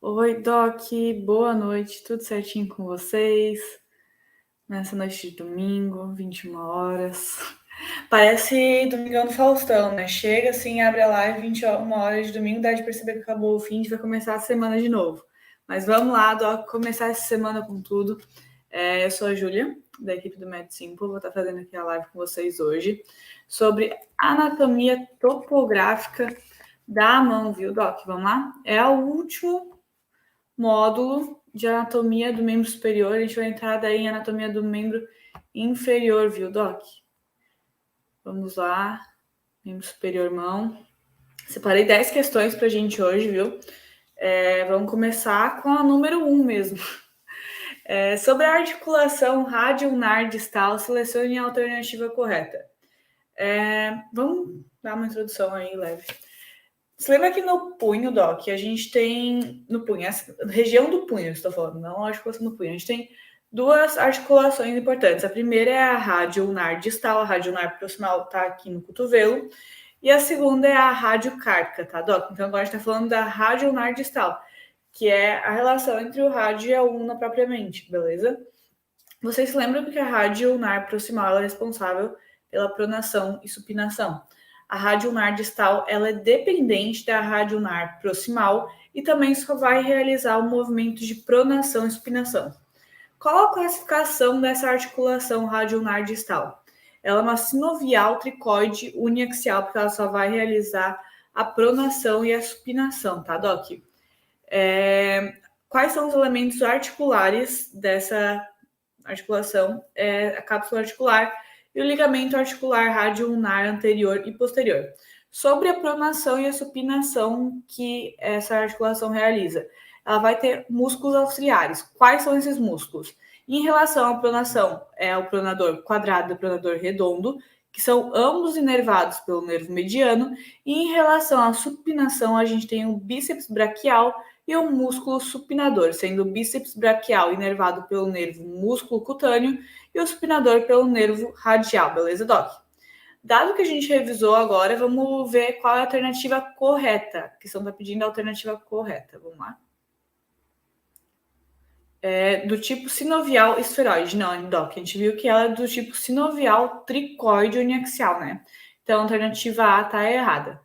Oi, Doc, boa noite, tudo certinho com vocês? Nessa noite de domingo, 21 horas. Parece Domingão do Faustão, né? Chega assim, abre a live, 21 horas de domingo, dá de perceber que acabou o fim, a gente vai começar a semana de novo. Mas vamos lá, Doc, começar essa semana com tudo. Eu sou a Júlia, da equipe do Med Simple, vou estar fazendo aqui a live com vocês hoje sobre anatomia topográfica da mão, viu, Doc? Vamos lá? É o último módulo de anatomia do membro superior. A gente vai entrar daí em anatomia do membro inferior, viu, Doc? Vamos lá. Membro superior, mão. Separei 10 questões pra gente hoje, viu? Vamos começar com a número 1 mesmo. Sobre a articulação radioulnar distal, selecione a alternativa correta. Vamos dar uma introdução aí leve. Você lembra que no punho, Doc, a gente tem... No punho, essa região do punho, estou falando, não a articulação do punho. A gente tem duas articulações importantes. A primeira é a radioulnar distal, a radioulnar proximal está aqui no cotovelo. E a segunda é a radiocárpica, tá, Doc? Então agora a gente está falando da radioulnar distal, que é a relação entre o rádio e a ulna propriamente, beleza? Vocês se lembram que a radioulnar proximal é responsável pela pronação e supinação. A radioulnar distal ela é dependente da radioulnar proximal e também só vai realizar o movimento de pronação e supinação. Qual a classificação dessa articulação radioulnar distal? Ela é uma sinovial tricoide uniaxial, porque ela só vai realizar a pronação e a supinação, tá, Doc? Quais são os elementos articulares dessa articulação? A cápsula articular e o ligamento articular radioulnar anterior e posterior. Sobre a pronação e a supinação que essa articulação realiza, ela vai ter músculos auxiliares. Quais são esses músculos? Em relação à pronação, é o pronador quadrado e o pronador redondo, que são ambos inervados pelo nervo mediano. E em relação à supinação, a gente tem o bíceps braquial e o músculo supinador, sendo o bíceps braquial inervado pelo nervo músculo cutâneo e o supinador pelo nervo radial, beleza, Doc? Dado que a gente revisou agora, vamos ver qual é a alternativa correta. A questão está pedindo a alternativa correta. Vamos lá. Do tipo sinovial esferoide. Não, Doc, a gente viu que ela é do tipo sinovial tricoide uniaxial, né? Então, a alternativa A está errada.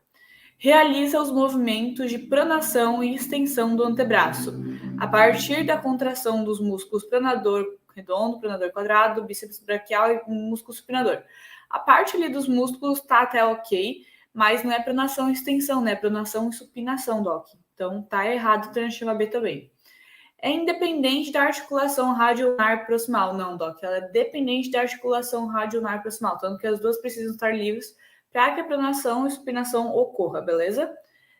Realiza os movimentos de pronação e extensão do antebraço, a partir da contração dos músculos pronador redondo, pronador quadrado, bíceps braquial e músculo supinador. A parte ali dos músculos tá até ok, mas não é pronação e extensão, né? É pronação e supinação, Doc. Então tá errado a alternativa B também. É independente da articulação radioulnar proximal. Não, Doc, ela é dependente da articulação radioulnar proximal, tanto que as duas precisam estar livres para que a pronação e supinação ocorra, beleza?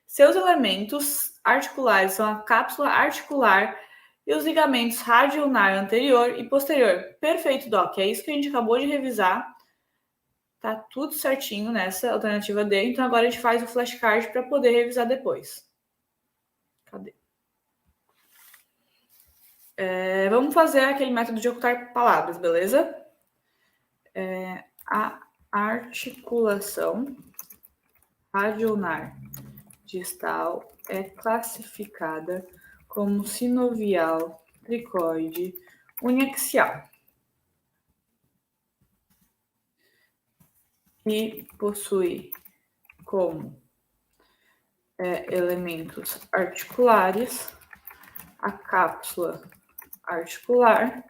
Seus elementos articulares são a cápsula articular e os ligamentos radioulnar anterior e posterior. Perfeito, Doc, é isso que a gente acabou de revisar. Tá tudo certinho nessa alternativa D, então agora a gente faz o flashcard para poder revisar depois. Cadê? Vamos fazer aquele método de ocultar palavras, beleza? A articulação radioulnar distal é classificada como sinovial tricoide uniaxial e possui como elementos articulares a cápsula articular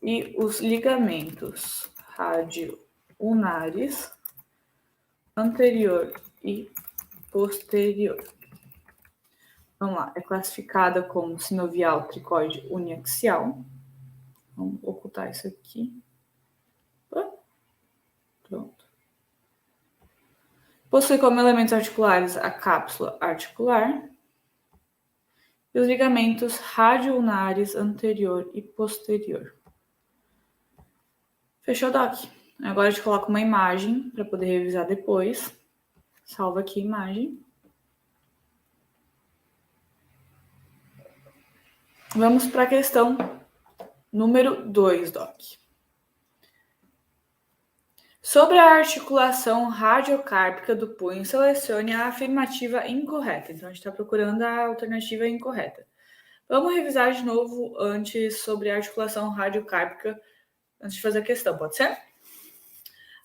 e os ligamentos radioulnares anterior e posterior. Vamos lá, é classificada como sinovial tricoide uniaxial. Vamos ocultar isso aqui. Pronto. Possui como elementos articulares a cápsula articular e os ligamentos radioulnares anterior e posterior. Fechou, Doc? Agora a gente coloca uma imagem para poder revisar depois. Salva aqui a imagem. Vamos para a questão número 2, Doc. Sobre a articulação radiocárpica do punho, selecione a afirmativa incorreta. Então, a gente está procurando a alternativa incorreta. Vamos revisar de novo antes sobre a articulação radiocárpica, antes de fazer a questão, pode ser?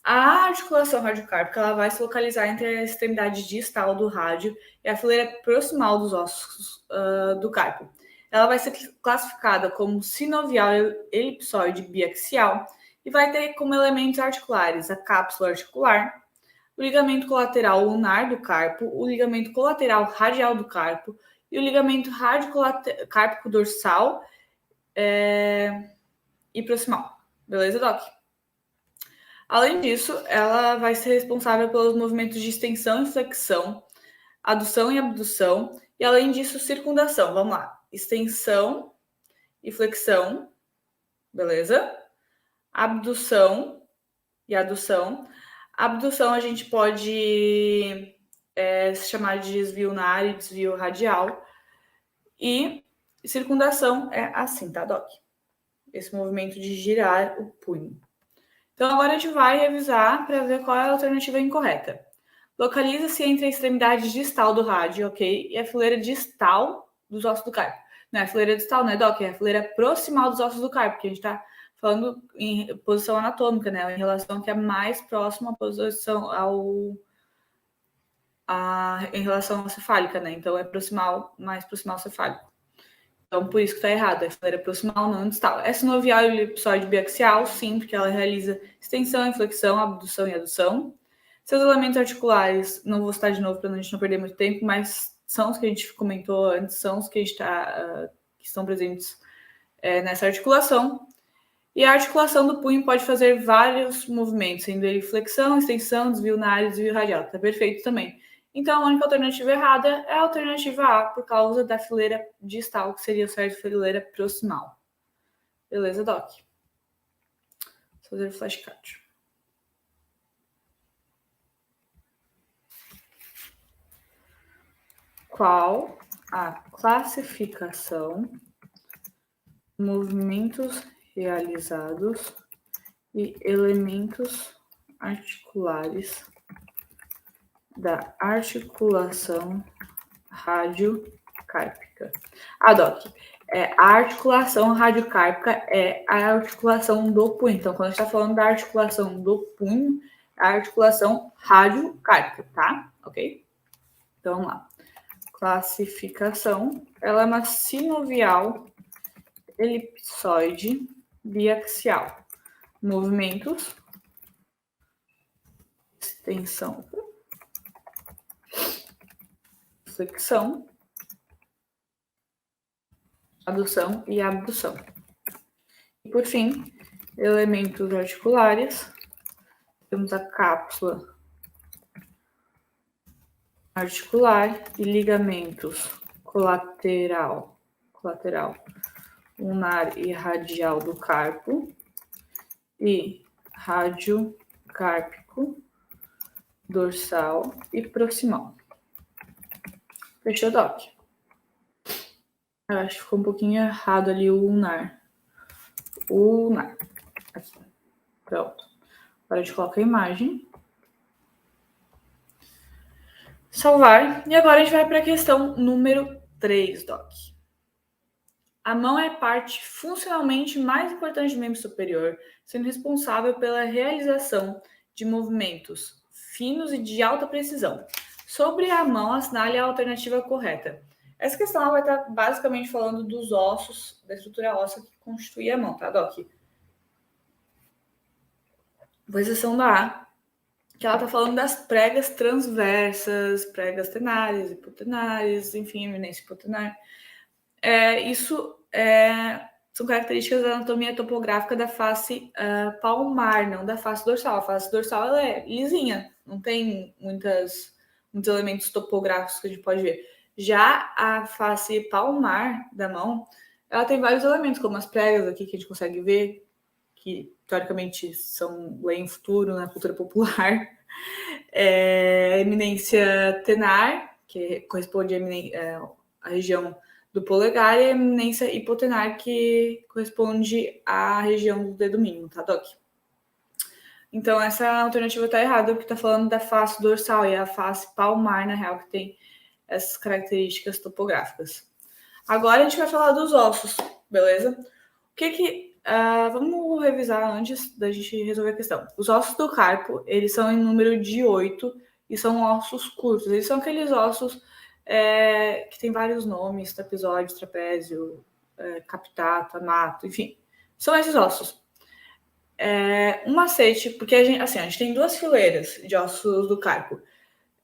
A articulação radiocárpica ela vai se localizar entre a extremidade distal do rádio e a fileira proximal dos ossos do carpo. Ela vai ser classificada como sinovial elipsoide biaxial e vai ter como elementos articulares a cápsula articular, o ligamento colateral ulnar do carpo, o ligamento colateral radial do carpo e o ligamento radiocárpico dorsal e proximal. Beleza, Doc? Além disso, ela vai ser responsável pelos movimentos de extensão e flexão, adução e abdução, e além disso, circundação. Vamos lá. Extensão e flexão, beleza? Abdução e adução. Abdução a gente pode se chamar de desvio ulnar e desvio radial. E circundação é assim, tá, Doc? Esse movimento de girar o punho. Então, agora a gente vai revisar para ver qual é a alternativa incorreta. Localiza-se entre a extremidade distal do rádio, ok? E a fileira distal dos ossos do carpo. Não é a fileira distal, né, Doc? É a fileira proximal dos ossos do carpo, porque a gente está falando em posição anatômica, né? Em relação que é mais próxima à posição em relação à cefálica, né? Então, é mais proximal cefálico. Então, por isso que está errado. É fileira proximal, não distal. É sinovial e elipsoide biaxial, sim, porque ela realiza extensão e flexão, abdução e adução. Seus elementos articulares, não vou citar de novo para a gente não perder muito tempo, mas são os que a gente comentou antes, são os que, que estão presentes nessa articulação. E a articulação do punho pode fazer vários movimentos, sendo ele flexão, extensão, desvio ulnar e desvio radial. Está perfeito também. Então, a única alternativa errada é a alternativa A, por causa da fileira distal, que seria o certo fileira proximal. Beleza, Doc? Vou fazer o flashcard. Qual a classificação, movimentos realizados e elementos articulares da articulação radiocárpica? Doc, a articulação radiocárpica é a articulação do punho. Então, quando a gente está falando da articulação do punho, é a articulação radiocárpica, tá? Ok? Então, vamos lá. Classificação, ela é uma sinovial elipsoide biaxial. Movimentos, extensão, flexão, adução e abdução. E por fim, elementos articulares, temos a cápsula articular e ligamentos colateral, ulnar e radial do carpo e radiocárpico, dorsal e proximal. Fechou, Doc? Eu acho que ficou um pouquinho errado ali o ulnar. Aqui. Pronto. Agora a gente coloca a imagem. Salvar. E agora a gente vai para a questão número 3, Doc. A mão é a parte funcionalmente mais importante do membro superior, sendo responsável pela realização de movimentos finos e de alta precisão. Sobre a mão, assinale a alternativa correta. Essa questão ela vai estar basicamente falando dos ossos, da estrutura óssea que constitui a mão, tá, Doc? Vou exceção da A, que ela está falando das pregas transversas, pregas tenares, hipotenares, enfim, eminência hipotenar. São características da anatomia topográfica da face palmar, não da face dorsal. A face dorsal ela é lisinha, não tem muitos elementos topográficos que a gente pode ver. Já a face palmar da mão, ela tem vários elementos, como as pregas aqui que a gente consegue ver, que teoricamente são lei futuro na cultura popular. Eminência tenar, que corresponde à região do polegar, e a eminência hipotenar, que corresponde à região do dedo mínimo, tá, Doc? Então, essa alternativa está errada, porque está falando da face dorsal, e é a face palmar, na real, que tem essas características topográficas. Agora a gente vai falar dos ossos, beleza? Vamos revisar antes da gente resolver a questão. Os ossos do carpo, eles são em número de 8 e são ossos curtos. Eles são aqueles ossos que tem vários nomes, trapezoide, trapézio, captato, amato, enfim. São esses ossos. Um macete, porque a gente tem duas fileiras de ossos do carpo.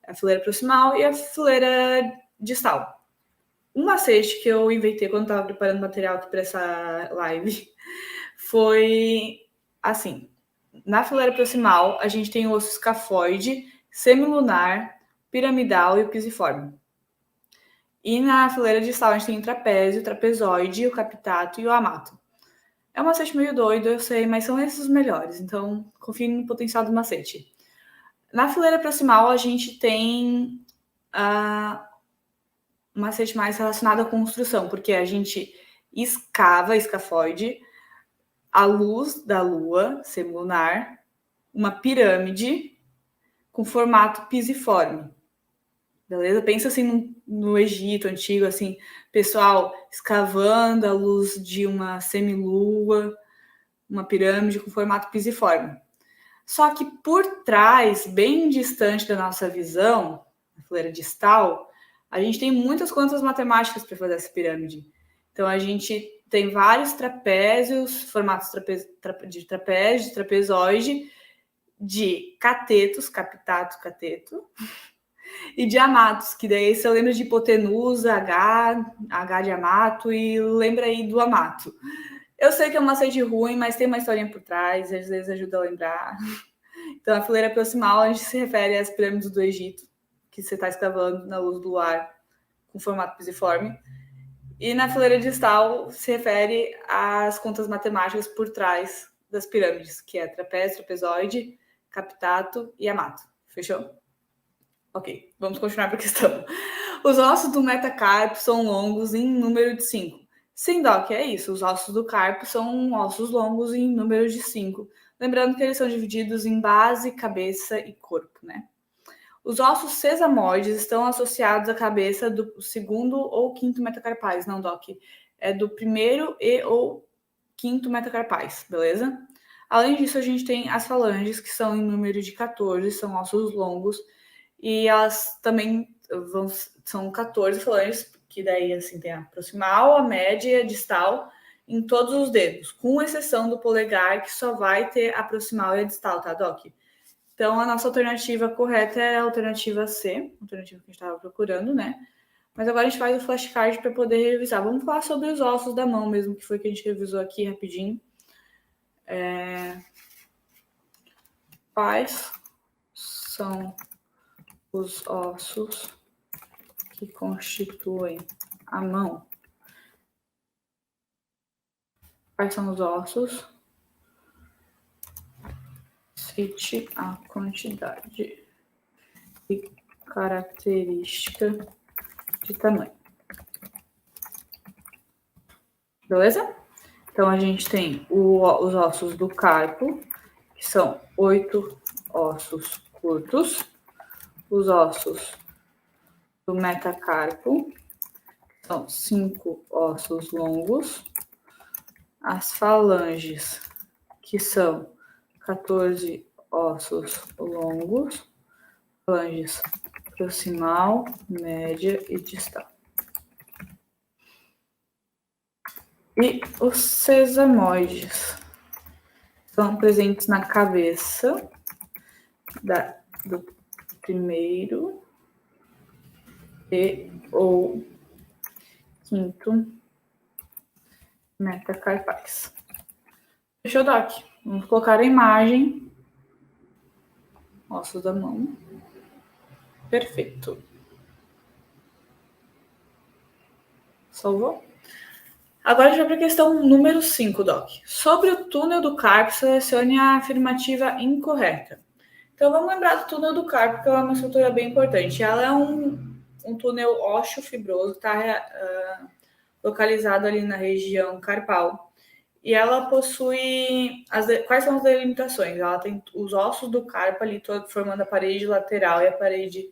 A fileira proximal e a fileira distal. Um macete que eu inventei quando estava preparando material aqui para essa live foi assim. Na fileira proximal, a gente tem o osso escafoide, semilunar, piramidal e o pisiforme. E na fileira distal, a gente tem o trapézio, o trapezoide, o captato e o amato. É um macete meio doido, eu sei, mas são esses os melhores, então confie no potencial do macete. Na fileira proximal, a gente tem um macete mais relacionado à construção, porque a gente escava escafoide, a luz da lua semilunar, uma pirâmide com formato pisiforme. Beleza? Pensa assim no Egito antigo, assim, pessoal escavando a luz de uma semilua, uma pirâmide com formato pisiforme. Só que por trás, bem distante da nossa visão, na fileira distal, a gente tem muitas contas matemáticas para fazer essa pirâmide. Então, a gente tem vários trapézios, formatos de trapézio, de trapezoide, de catetos, captato, cateto, e de amatos, que daí você lembra de hipotenusa, H de amato, e lembra aí do amato. Eu sei que é uma sede ruim, mas tem uma historinha por trás, às vezes ajuda a lembrar. Então, a fileira proximal, a gente se refere às pirâmides do Egito, que você está escavando na luz do luar, com formato pisiforme. E na fileira distal, se refere às contas matemáticas por trás das pirâmides, que é trapézio, trapezoide, captato e amato. Fechou? Ok, vamos continuar para a questão. Os ossos do metacarpo são longos em número de 5. Sim, Doc, é isso. Os ossos do carpo são ossos longos em número de 5. Lembrando que eles são divididos em base, cabeça e corpo, né? Os ossos sesamoides estão associados à cabeça do segundo ou quinto metacarpais. Não, Doc. É do primeiro e ou quinto metacarpais, beleza? Além disso, a gente tem as falanges, que são em número de 14, são ossos longos. E elas também são 14 falanges, que daí assim tem a proximal, a média e a distal em todos os dedos, com exceção do polegar, que só vai ter a proximal e a distal, tá, Doc? Então, a nossa alternativa correta é a alternativa C, a alternativa que a gente estava procurando, né? Mas agora a gente faz o flashcard para poder revisar. Vamos falar sobre os ossos da mão mesmo, que foi que a gente revisou aqui rapidinho. Quais são os ossos que constituem a mão? Quais são os ossos? Cite a quantidade e característica de tamanho. Beleza? Então, a gente tem os ossos do carpo, que são 8 ossos curtos. Os ossos do metacarpo, que são 5 ossos longos. As falanges, que são 14 ossos longos. Falanges proximal, média e distal. E os sesamoides são presentes na cabeça do primeiro e ou quinto metacarpais. Fechou, Doc? Vamos colocar a imagem. Ossos da mão. Perfeito. Salvou? Agora a gente vai para a questão número 5, Doc. Sobre o túnel do carpo, selecione a afirmativa incorreta. Então, vamos lembrar do túnel do carpo, que é uma estrutura bem importante. Ela é um túnel ósseo fibroso, está localizado ali na região carpal. e ela possui... Quais são as delimitações? Ela tem os ossos do carpo ali, formando a parede lateral e a parede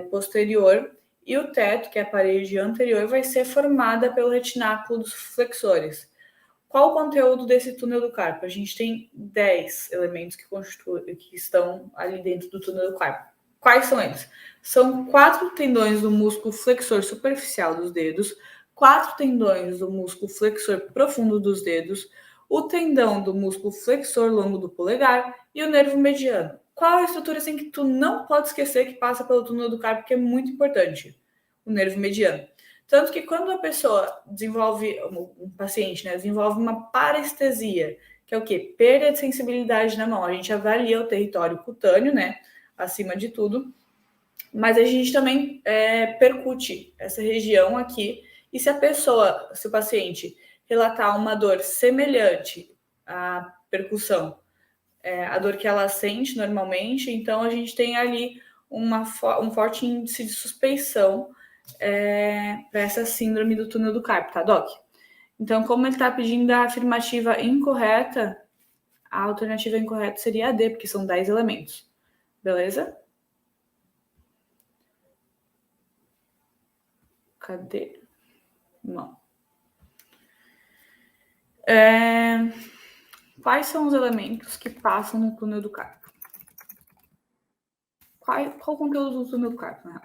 posterior, e o teto, que é a parede anterior, vai ser formada pelo retináculo dos flexores. Qual o conteúdo desse túnel do carpo? A gente tem 10 elementos que estão ali dentro do túnel do carpo. Quais são eles? São 4 tendões do músculo flexor superficial dos dedos, 4 tendões do músculo flexor profundo dos dedos, o tendão do músculo flexor longo do polegar e o nervo mediano. Qual é a estrutura assim que tu não pode esquecer que passa pelo túnel do carpo, que é muito importante? O nervo mediano. Tanto que quando a pessoa desenvolve, um paciente, né, desenvolve uma parestesia, que é o quê? Perda de sensibilidade na mão. A gente avalia o território cutâneo, né, acima de tudo, mas a gente também percute essa região aqui, e se o paciente relatar uma dor semelhante à percussão, a dor que ela sente normalmente, então a gente tem ali um forte índice de suspeição para essa síndrome do túnel do carpo, tá, Doc? Então, como ele está pedindo a afirmativa incorreta, a alternativa incorreta seria a D, porque são 10 elementos. Beleza? Cadê? Não. Quais são os elementos que passam no túnel do carpo? Qual o conteúdo do túnel do carpo, né?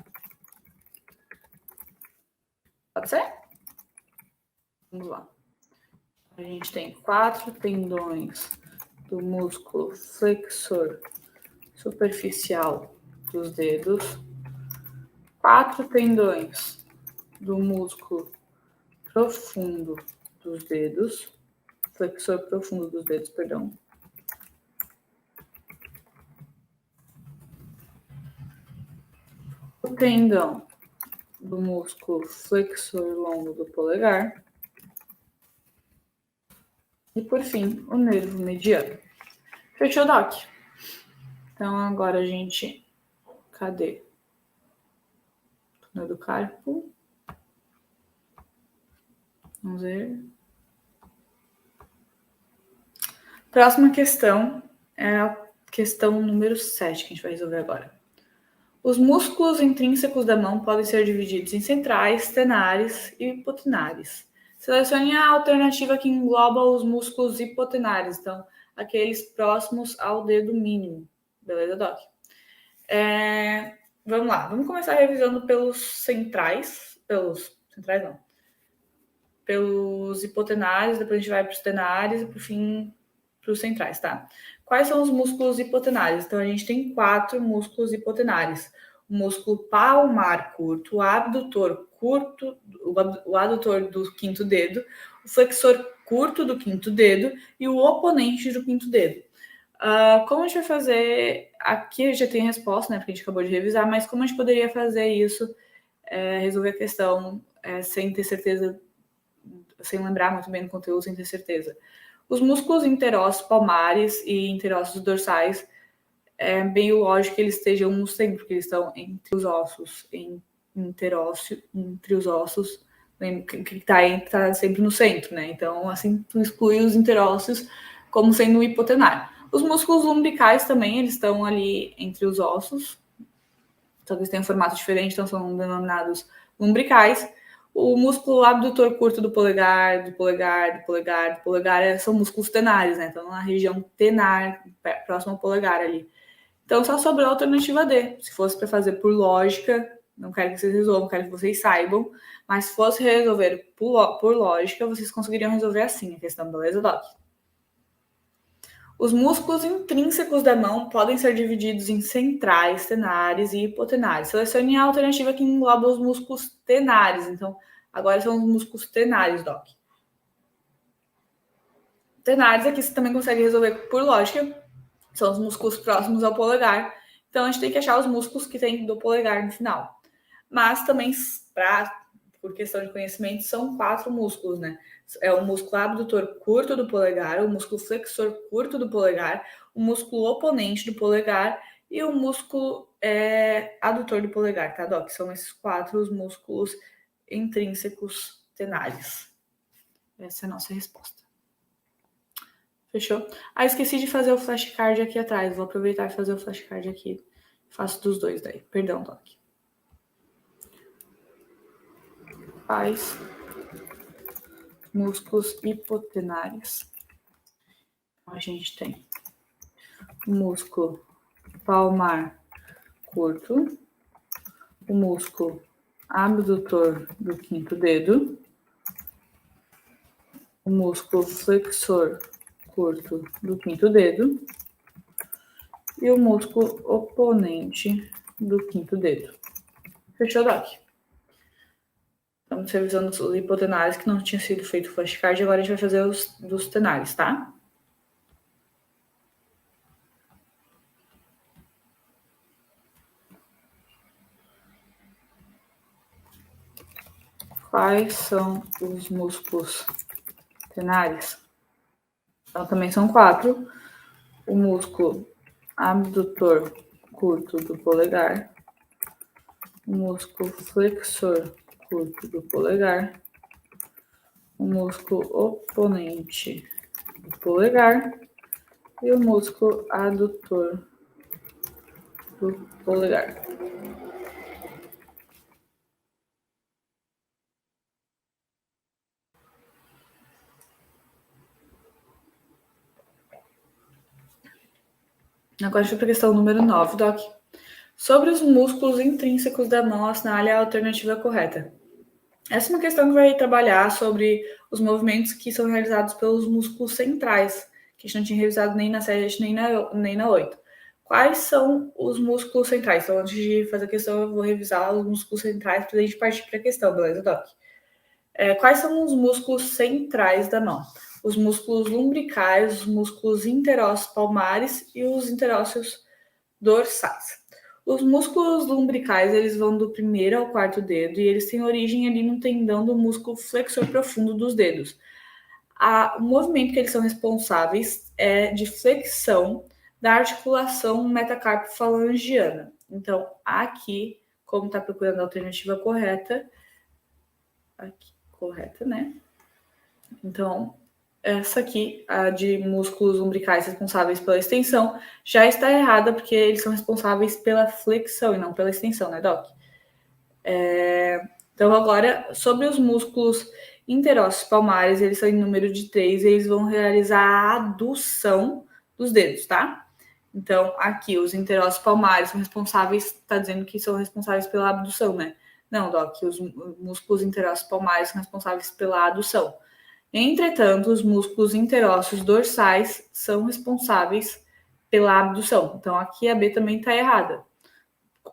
Pode ser? Vamos lá. A gente tem 4 tendões do músculo flexor superficial dos dedos, 4 tendões do músculo profundo dos dedos, flexor profundo dos dedos, perdão. O tendão do músculo flexor longo do polegar. E, por fim, o nervo mediano. Fechou, Doc? Então, agora a gente... Cadê? Túnel do carpo. Vamos ver. Próxima questão é a questão número 7, que a gente vai resolver agora. Os músculos intrínsecos da mão podem ser divididos em centrais, tenares e hipotenares. Selecione a alternativa que engloba os músculos hipotenares, então, aqueles próximos ao dedo mínimo. Beleza, Doc? Vamos lá, vamos começar revisando pelos centrais. Pelos hipotenares, depois a gente vai para os tenares e, por fim, para os centrais, tá? Quais são os músculos hipotenares? Então, a gente tem 4 músculos hipotenares. O músculo palmar curto, o abdutor curto, o adutor do quinto dedo, o flexor curto do quinto dedo e o oponente do quinto dedo. Como a gente vai fazer... Aqui já tem a resposta, né? Porque a gente acabou de revisar, mas como a gente poderia fazer isso, resolver a questão sem ter certeza, sem lembrar muito bem do conteúdo, sem ter certeza. Os músculos interósseos palmares e interósseos dorsais, é bem lógico que eles estejam no centro, porque eles estão entre os ossos, entre os ossos, que está sempre no centro, né? Então, assim, tu exclui os interósseos como sendo o hipotenar. Os músculos lumbricais também, eles estão ali entre os ossos, só que eles têm um formato diferente, então são denominados lumbricais. O músculo abdutor curto do polegar, são músculos tenares, né? Então, na região tenar, próximo ao polegar ali. Então, só sobrou a alternativa D. Se fosse para fazer por lógica, não quero que vocês resolvam, quero que vocês saibam, mas se fosse resolver por lógica, vocês conseguiriam resolver assim a questão, beleza, Doc? Os músculos intrínsecos da mão podem ser divididos em centrais, tenares e hipotenares. Selecione a alternativa que engloba os músculos tenares. Então, agora são os músculos tenares, Doc. Tenares aqui você também consegue resolver por lógica. São os músculos próximos ao polegar. Então, a gente tem que achar os músculos que tem do polegar no final. Mas também, por questão de conhecimento, são 4 músculos, né? É o músculo abdutor curto do polegar, o músculo flexor curto do polegar, o músculo oponente do polegar e o músculo adutor do polegar, tá, Doc? São esses 4 os músculos intrínsecos tenares. Essa é a nossa resposta. Fechou? Ah, esqueci de fazer o flashcard aqui atrás. Vou aproveitar e fazer o flashcard aqui. Faço dos dois daí. Perdão, Doc. Quais músculos hipotenários a gente tem? O músculo palmar curto, o músculo abdutor do quinto dedo, o músculo flexor curto do quinto dedo e o músculo oponente do quinto dedo. Fechou, Doc? Estamos revisando os hipotenários que não tinha sido feito flashcard, agora a gente vai fazer os dos tenários, tá? Quais são os músculos tenares? Então, também são 4. O músculo abdutor curto do polegar, o músculo flexor curto do polegar, o músculo oponente do polegar e o músculo adutor do polegar. Agora deixa eu para a questão número 9, Doc. Sobre os músculos intrínsecos da mão, assinale a alternativa correta. Essa é uma questão que vai trabalhar sobre os movimentos que são realizados pelos músculos centrais, que a gente não tinha revisado nem na 7 nem na 8. Quais são os músculos centrais? Então, antes de fazer a questão, eu vou revisar os músculos centrais para a gente partir para a questão, beleza, Doc? Quais são os músculos centrais da mão? Os músculos lumbricais, os músculos interósseos palmares e os interósseos dorsais. Os músculos lumbricais, eles vão do primeiro ao quarto dedo e eles têm origem ali no tendão do músculo flexor profundo dos dedos. O movimento que eles são responsáveis é de flexão da articulação metacarpo-falangiana. Então, aqui, como está procurando a alternativa correta, aqui, correta, né? Então, essa aqui, a de músculos lumbricais responsáveis pela extensão, já está errada, porque eles são responsáveis pela flexão e não pela extensão, né, Doc? Então, agora, sobre os músculos interósseos palmares, eles são em número de 3, e eles vão realizar a adução dos dedos, tá? Então, aqui, os interósseos palmares são responsáveis, tá dizendo que são responsáveis pela abdução, né? Não, Doc, os músculos interósseos palmares são responsáveis pela adução. Entretanto, os músculos interósseos dorsais são responsáveis pela abdução. Então, aqui a B também está errada.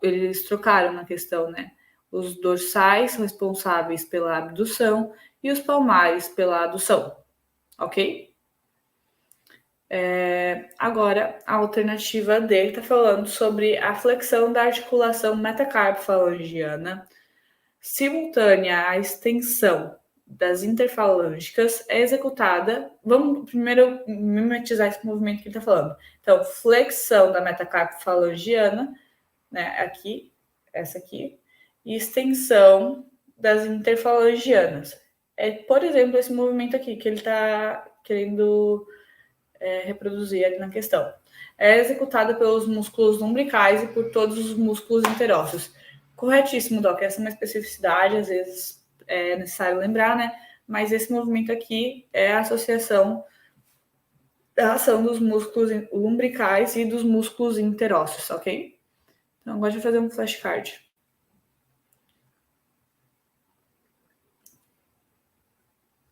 Eles trocaram na questão, né? Os dorsais são responsáveis pela abdução e os palmares pela adução. Ok? Agora, a alternativa D está falando sobre a flexão da articulação metacarpo-falangiana simultânea à extensão das interfalângicas é executada. Vamos primeiro mimetizar esse movimento que ele está falando. Então, flexão da metacarpo-falangiana, né, aqui, essa aqui, e extensão das interfalangianas. Por exemplo, esse movimento aqui que ele está querendo reproduzir ali na questão. É executada pelos músculos lumbricais e por todos os músculos interósseos. Corretíssimo, Doc. Essa é uma especificidade, às vezes é necessário lembrar, né? Mas esse movimento aqui é a associação da ação dos músculos lumbricais e dos músculos interósseos, ok? Então, agora de fazer um flashcard.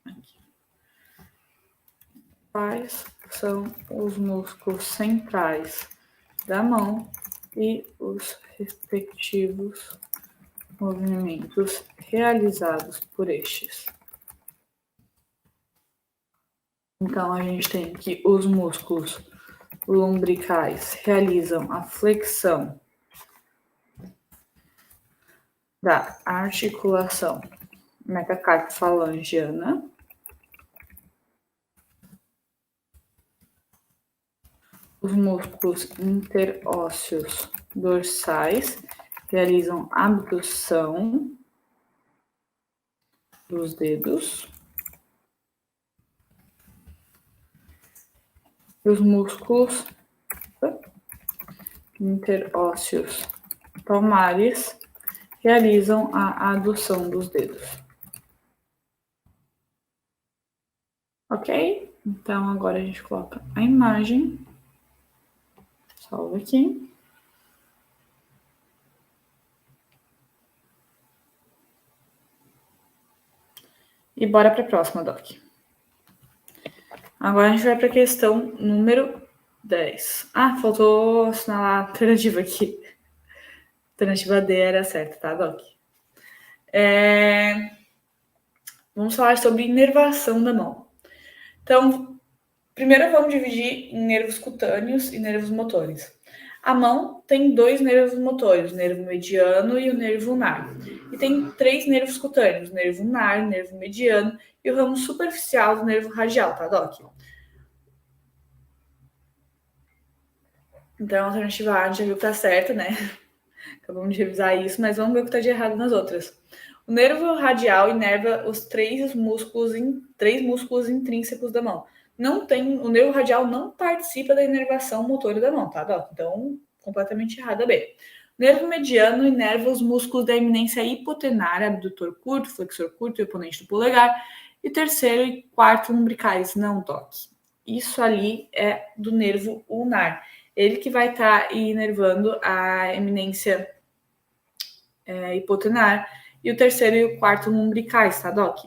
Aqui. Quais são os músculos centrais da mão e os respectivos movimentos realizados por estes? Então, a gente tem que os músculos lumbricais realizam a flexão da articulação metacarpo-falangiana. Os músculos interósseos dorsais realizam abdução dos dedos. os músculos interósseos palmares realizam a adução dos dedos. Ok? Então, agora a gente coloca a imagem. Salva aqui. E bora para a próxima, Doc. Agora a gente vai para a questão número 10. Ah, faltou assinalar a alternativa aqui. A alternativa D era certa, tá, Doc? Vamos falar sobre inervação da mão. Então, primeiro vamos dividir em nervos cutâneos e nervos motores. A mão tem dois nervos motores, o nervo mediano e o nervo ulnar. E tem três nervos cutâneos, o nervo ulnar, o nervo mediano e o ramo superficial do nervo radial, tá, Doc? Então, a alternativa A a gente já viu que tá certa, né? Acabamos de revisar isso, mas vamos ver o que tá de errado nas outras. O nervo radial inerva os três músculos intrínsecos da mão. O nervo radial não participa da inervação motora da mão, tá, Doc? Então, completamente errada B. O nervo mediano inerva os músculos da eminência hipotenária, abdutor curto, flexor curto e oponente do polegar. E terceiro e quarto lumbricais, não, Doc. Isso ali é do nervo ulnar. Ele que vai estar inervando a eminência hipotenar. E o terceiro e o quarto lumbricais, tá, Doc?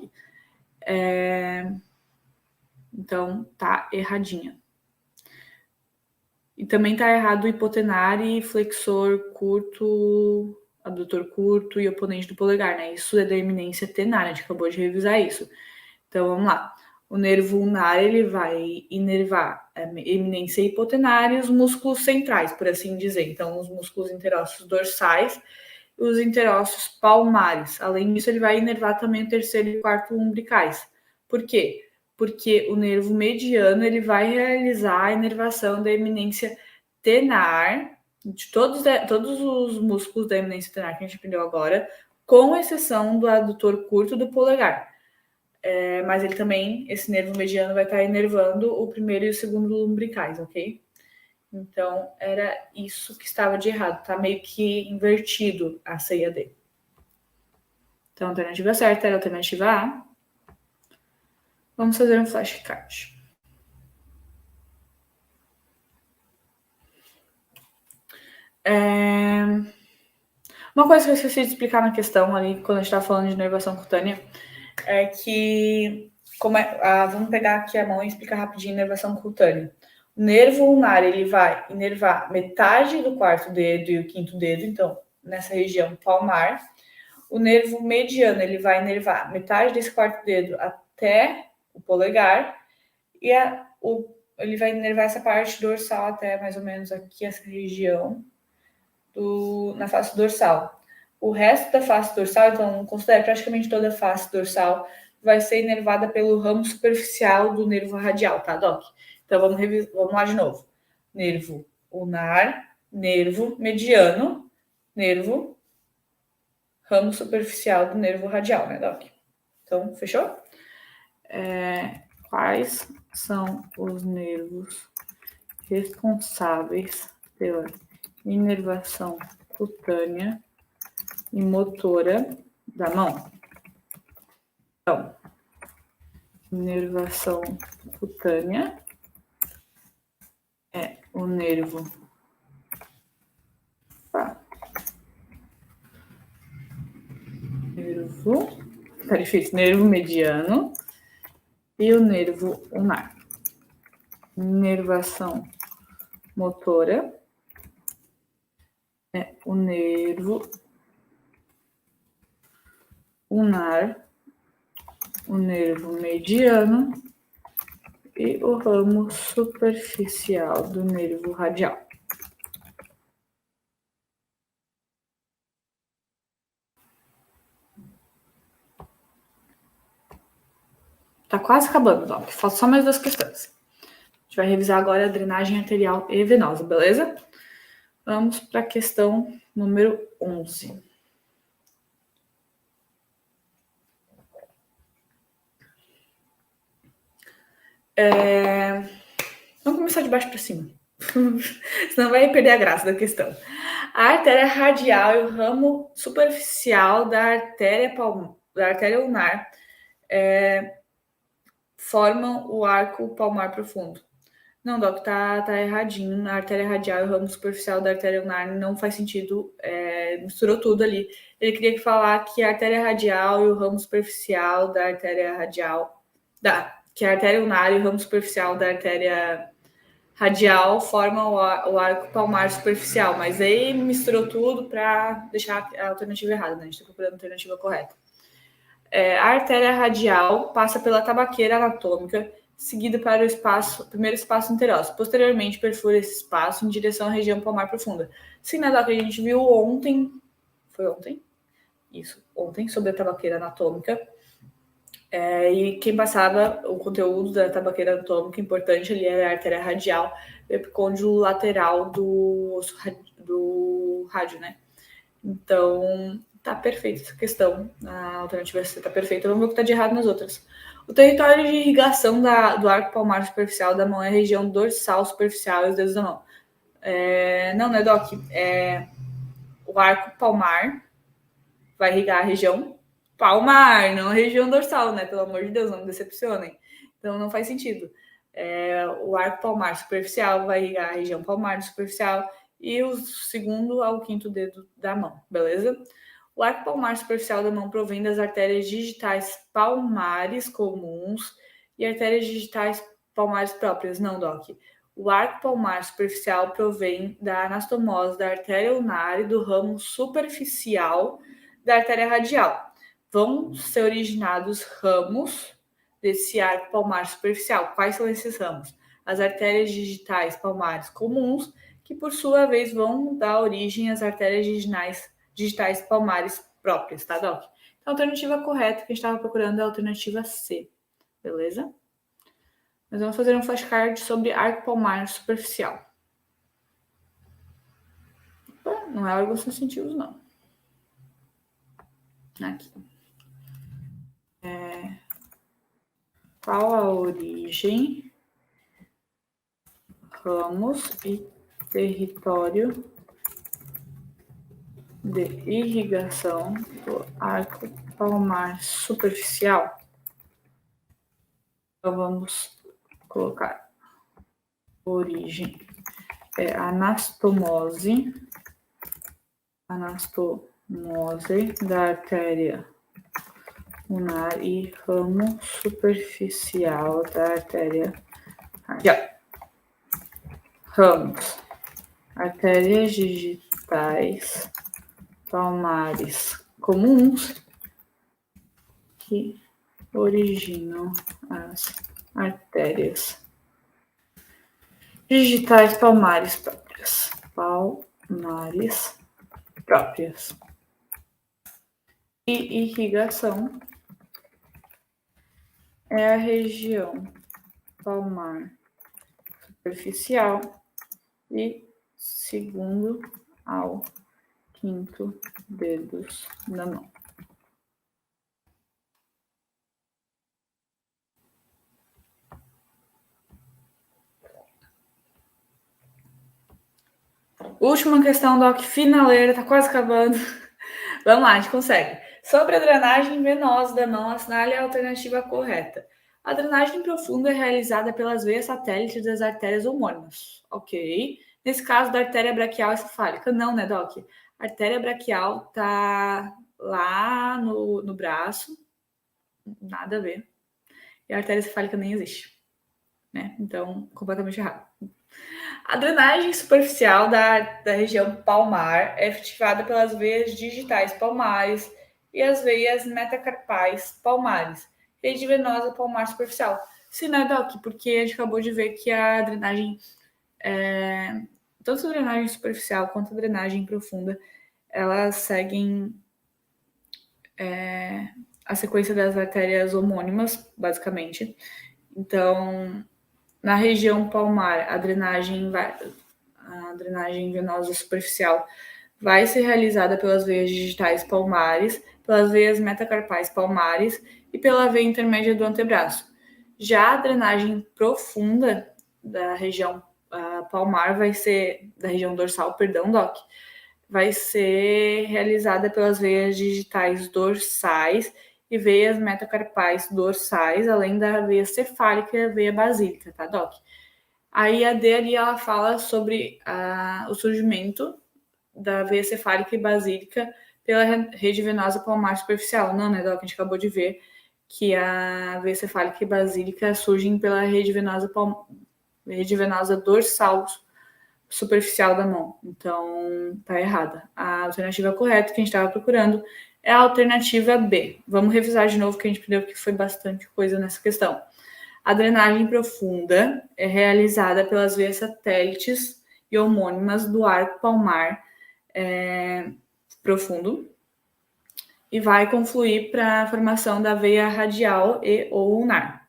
Então, tá erradinha. E também tá errado o hipotenar e flexor curto, abdutor curto e oponente do polegar, né? Isso é da eminência tenar, a gente acabou de revisar isso. Então, vamos lá. O nervo ulnar, ele vai inervar a eminência hipotenar e os músculos centrais, por assim dizer. Então, os músculos interósseos dorsais e os interósseos palmares. Além disso, ele vai inervar também o terceiro e quarto umbricais. Por quê? Porque o nervo mediano, ele vai realizar a inervação da eminência tenar, de todos os músculos da eminência tenar que a gente aprendeu agora, com exceção do adutor curto do polegar. Mas ele também, esse nervo mediano, vai estar inervando o primeiro e o segundo lumbricais, ok? Então, era isso que estava de errado. Tá meio que invertido a C e a D. Então, a alternativa certa era a alternativa A. Vamos fazer um flashcard. Uma coisa que eu esqueci de explicar na questão ali, quando a gente estava falando de inervação cutânea, é que... vamos pegar aqui a mão e explicar rapidinho a inervação cutânea. O nervo ulnar, ele vai inervar metade do quarto dedo e o quinto dedo, então, nessa região palmar. O nervo mediano, ele vai inervar metade desse quarto dedo até o polegar. E ele vai inervar essa parte dorsal até mais ou menos aqui, essa região na face dorsal. O resto da face dorsal, então, considere praticamente toda a face dorsal, vai ser inervada pelo ramo superficial do nervo radial, tá, Doc? Então, vamos lá de novo. Nervo ulnar, nervo mediano, ramo superficial do nervo radial, né, Doc? Então, fechou? Quais são os nervos responsáveis pela inervação cutânea e motora da mão? Então, inervação cutânea é o nervo nervo mediano e o nervo ulnar. Inervação motora é o nervo ulnar, o nervo mediano e o ramo superficial do nervo radial. Tá quase acabando, Doc. Falta só mais 2 questões. A gente vai revisar agora a drenagem arterial e venosa, beleza? Vamos para a questão número 11. Vamos começar de baixo para cima. Senão vai perder a graça da questão. A artéria radial e o ramo superficial da artéria ulnar formam o arco palmar profundo. Não, Doc, tá erradinho. A artéria radial e o ramo superficial da artéria ulnar não faz sentido. Misturou tudo ali. Ele queria falar que a artéria radial e o ramo superficial da artéria radial... que a artéria ulnar e o ramo superficial da artéria radial formam o arco palmar superficial. Mas aí misturou tudo para deixar a alternativa errada, né? A gente está procurando a alternativa correta. A artéria radial passa pela tabaqueira anatômica, seguida para o primeiro espaço interósseo. Posteriormente, perfura esse espaço em direção à região palmar profunda. Sim, né, Doc? A gente viu ontem... Foi ontem? Isso, ontem, sobre a tabaqueira anatômica. E quem passava o conteúdo da tabaqueira anatômica importante ali era a artéria radial, o epicôndilo lateral do rádio, né? Então, tá perfeita essa questão. A alternativa C tá perfeita. Vamos ver o que tá de errado nas outras. O território de irrigação do arco palmar superficial da mão é a região dorsal superficial e os dedos da mão. Não, né, Doc? O arco palmar vai irrigar a região palmar, não a região dorsal, né? Pelo amor de Deus, não me decepcionem. Então, não faz sentido. O arco palmar superficial vai irrigar a região palmar superficial e o segundo ao quinto dedo da mão, beleza? O arco palmar superficial da mão provém das artérias digitais palmares comuns e artérias digitais palmares próprias. Não, Doc. O arco palmar superficial provém da anastomose da artéria ulnar e do ramo superficial da artéria radial. Vão ser originados ramos desse arco palmar superficial. Quais são esses ramos? As artérias digitais palmares comuns, que por sua vez vão dar origem às artérias digitais palmares próprias, tá, Doc? Então, a alternativa correta que a gente estava procurando é a alternativa C, beleza? Nós vamos fazer um flashcard sobre arco palmar superficial. Opa, não é órgãos sensitivos, não. Aqui. Qual a origem, ramos e território de irrigação do arco palmar superficial? Então, vamos colocar origem anastomose da artéria ulnar e ramo superficial da artéria radial. Ramos: artérias digitais palmares comuns que originam as artérias digitais palmares próprias. E irrigação é a região palmar superficial e segundo ao quinto dedos da mão. Última questão, Doc, finaleira, tá quase acabando. Vamos lá, a gente consegue. Sobre a drenagem venosa da mão, assinale a alternativa correta. A drenagem profunda é realizada pelas veias satélites das artérias homônimas. Ok. Nesse caso, da artéria braquial encefálica. Não, né, Doc? A artéria braquial tá lá no braço. Nada a ver. E a artéria encefálica nem existe. Né? Então, completamente errado. A drenagem superficial da região palmar é efetivada pelas veias digitais palmares e as veias metacarpais palmares. Rede venosa palmar superficial. Sim, né, Doc? Porque a gente acabou de ver que a drenagem, tanto a drenagem superficial quanto a drenagem profunda, elas seguem a sequência das artérias homônimas, basicamente. Então, na região palmar, a drenagem venosa superficial vai ser realizada pelas veias digitais palmares, pelas veias metacarpais palmares e pela veia intermédia do antebraço. Já a drenagem profunda da região palmar vai ser, da região dorsal, perdão, Doc, vai ser realizada pelas veias digitais dorsais e veias metacarpais dorsais, além da veia cefálica e a veia basílica, tá, Doc? Aí a D ali, ela fala sobre o surgimento da veia cefálica e basílica pela rede venosa palmar superficial. Não, né, Doc? A gente acabou de ver que a veia cefálica e basílica surgem pela rede venosa dorsal superficial da mão. Então, tá errada. A alternativa correta que a gente estava procurando é a alternativa B. Vamos revisar de novo, que a gente aprendeu que foi bastante coisa nessa questão. A drenagem profunda é realizada pelas veias satélites e homônimas do arco palmar profundo e vai confluir para a formação da veia radial e ou ulnar.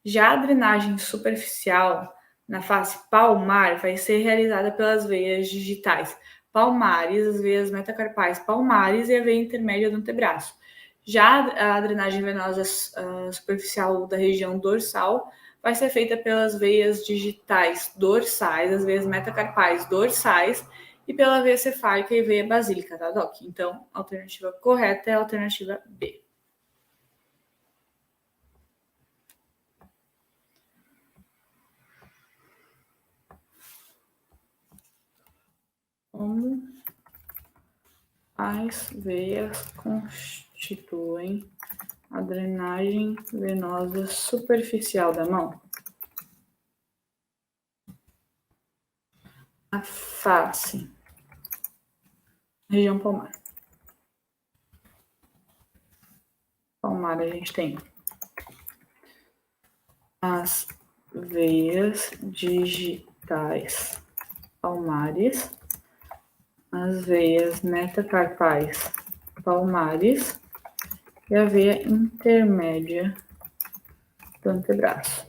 Já a drenagem superficial na face palmar vai ser realizada pelas veias digitais palmares, as veias metacarpais palmares e a veia intermédia do antebraço. Já a drenagem venosa superficial da região dorsal vai ser feita pelas veias digitais dorsais, as veias metacarpais dorsais e pela veia cefálica e veia basílica, tá, Doc? Então, a alternativa correta é a alternativa B. Como as veias constituem a drenagem venosa superficial da mão? A face, região palmar. Palmar a gente tem as veias digitais palmares, as veias metacarpais palmares e a veia intermédia do antebraço.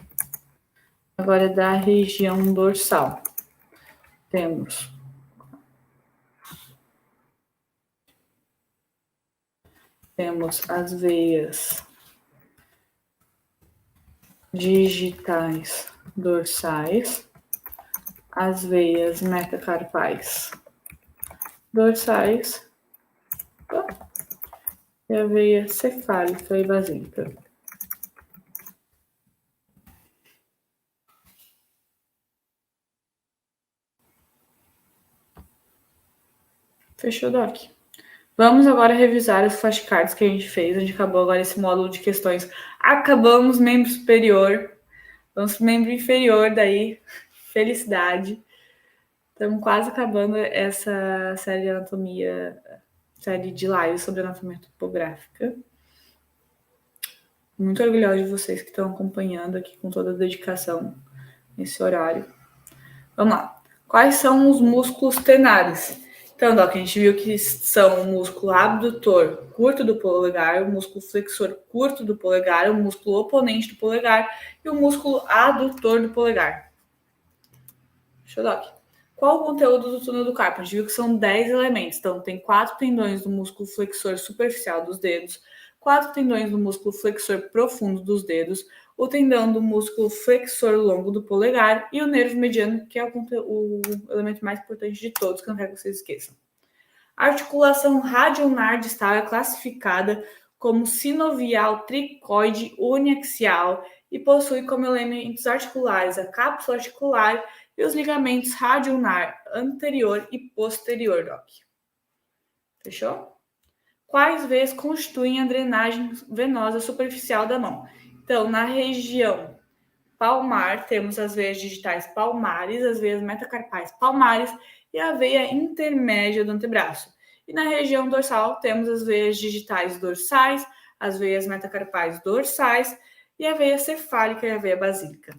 Agora, da região dorsal, temos as veias digitais dorsais, as veias metacarpais dorsais e a veia cefálica e basílica. Fechou, Doc? Vamos agora revisar os flashcards que a gente fez. A gente acabou agora esse módulo de questões. Acabamos membro superior. Vamos para o membro inferior daí. Felicidade. Estamos quase acabando essa série de anatomia, série de lives sobre anatomia topográfica. Muito orgulhosa de vocês que estão acompanhando aqui com toda a dedicação nesse horário. Vamos lá. Quais são os músculos tenares? Então, Doc, a gente viu que são o músculo abdutor curto do polegar, o músculo flexor curto do polegar, o músculo oponente do polegar e o músculo adutor do polegar. Show, Doc. Qual o conteúdo do túnel do carpo? A gente viu que são 10 elementos. Então, tem 4 tendões do músculo flexor superficial dos dedos, 4 tendões do músculo flexor profundo dos dedos, o tendão do músculo flexor longo do polegar e o nervo mediano, que é o elemento mais importante de todos, que eu não quero que vocês esqueçam. A articulação radioulnar distal é classificada como sinovial tricoide uniaxial e possui como elementos articulares a cápsula articular e os ligamentos radioulnar anterior e posterior, Doc. Fechou? Quais veias constituem a drenagem venosa superficial da mão? Então, na região palmar, temos as veias digitais palmares, as veias metacarpais palmares e a veia intermédia do antebraço. E na região dorsal, temos as veias digitais dorsais, as veias metacarpais dorsais e a veia cefálica e a veia basílica.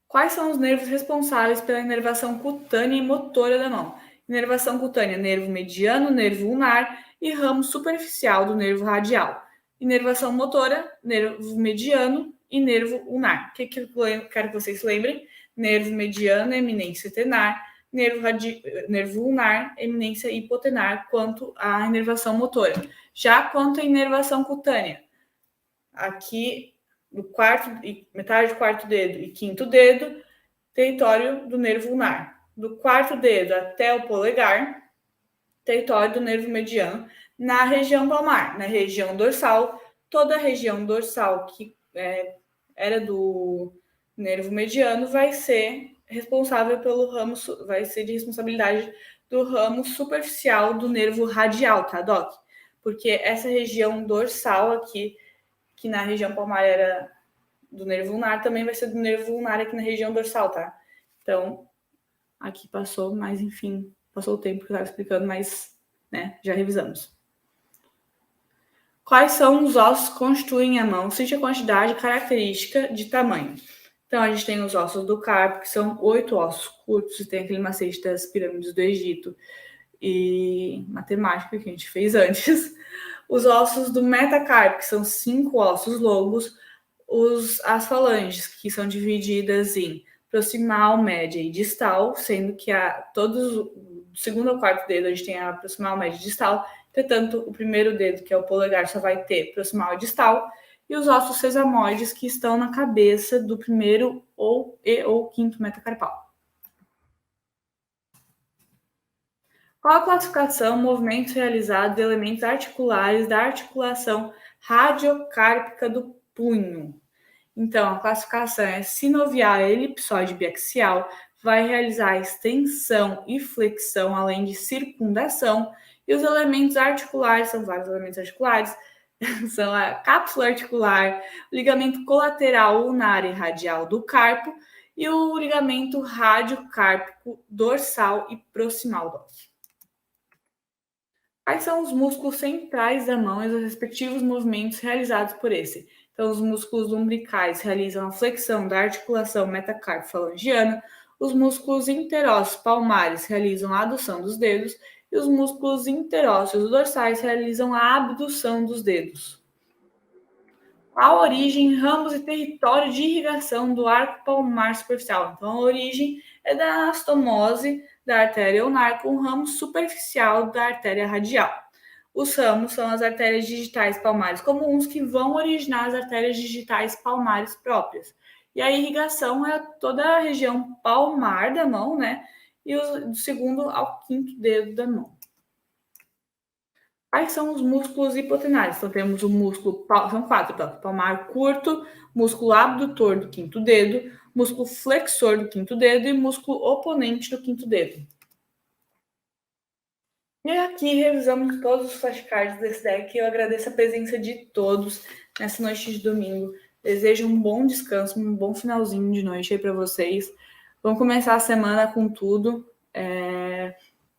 Quais são os nervos responsáveis pela inervação cutânea e motora da mão? Inervação cutânea, nervo mediano, nervo ulnar e ramo superficial do nervo radial. Inervação motora, nervo mediano e nervo ulnar. O que eu quero que vocês lembrem? Nervo mediano, eminência tenar, nervo ulnar, eminência hipotenar, quanto à inervação motora. Já quanto à inervação cutânea, aqui metade do quarto dedo e quinto dedo, território do nervo ulnar. Do quarto dedo até o polegar, território do nervo mediano, na região palmar, na região dorsal, toda a região dorsal que era do nervo mediano vai ser responsável pelo ramo, vai ser de responsabilidade do ramo superficial do nervo radial, tá, Doc? Porque essa região dorsal aqui, que na região palmar era do nervo ulnar, também vai ser do nervo ulnar aqui na região dorsal, tá? Então, aqui passou, mas enfim, passou o tempo que eu estava explicando, mas, né, já revisamos. Quais são os ossos que constituem a mão? Cite a quantidade característica de tamanho. Então, a gente tem os ossos do carpo, que são 8 ossos curtos, e tem aquele macete das pirâmides do Egito e matemática que a gente fez antes. Os ossos do metacarpo, que são 5 ossos longos. As falanges, que são divididas em proximal, média e distal, sendo que todos, do segundo ao quarto dedo, a gente tem a proximal, média e distal. Entretanto, o primeiro dedo, que é o polegar, só vai ter proximal e distal. E os ossos sesamoides, que estão na cabeça do primeiro ou quinto metacarpal. Qual a classificação, movimentos realizados de elementos articulares da articulação radiocárpica do punho? Então, a classificação é sinovial, elipsoide biaxial, vai realizar extensão e flexão, além de circundação. E os elementos articulares, são vários elementos articulares, são a cápsula articular, o ligamento colateral ulnar e radial do carpo e o ligamento radiocárpico dorsal e proximal. Quais são os músculos centrais da mão e os respectivos movimentos realizados por esse? Então, os músculos lumbricais realizam a flexão da articulação metacarpo-falangiana, os músculos interósseos palmares realizam a adução dos dedos e os músculos interósseos dorsais realizam a abdução dos dedos. Qual a origem, ramos e território de irrigação do arco palmar superficial? Então, a origem é da anastomose da artéria ulnar com o ramo superficial da artéria radial. Os ramos são as artérias digitais palmares comuns que vão originar as artérias digitais palmares próprias. E a irrigação é toda a região palmar da mão, né? E do segundo ao quinto dedo da mão. Quais são os músculos hipotenários? Então, temos o músculo, são 4, palmar curto, músculo abdutor do quinto dedo, músculo flexor do quinto dedo e músculo oponente do quinto dedo. E aqui revisamos todos os flashcards desse deck. Eu agradeço a presença de todos nessa noite de domingo. Desejo um bom descanso, um bom finalzinho de noite aí para vocês. Vamos começar a semana com tudo.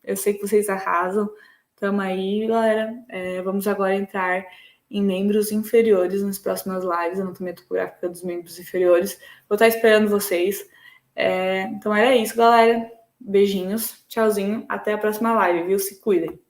Eu sei que vocês arrasam. Tamo aí, galera. Vamos agora entrar em membros inferiores nas próximas lives, anatomia topográfica dos membros inferiores. Vou estar esperando vocês. Então era isso, galera. Beijinhos, tchauzinho, até a próxima live, viu? Se cuidem.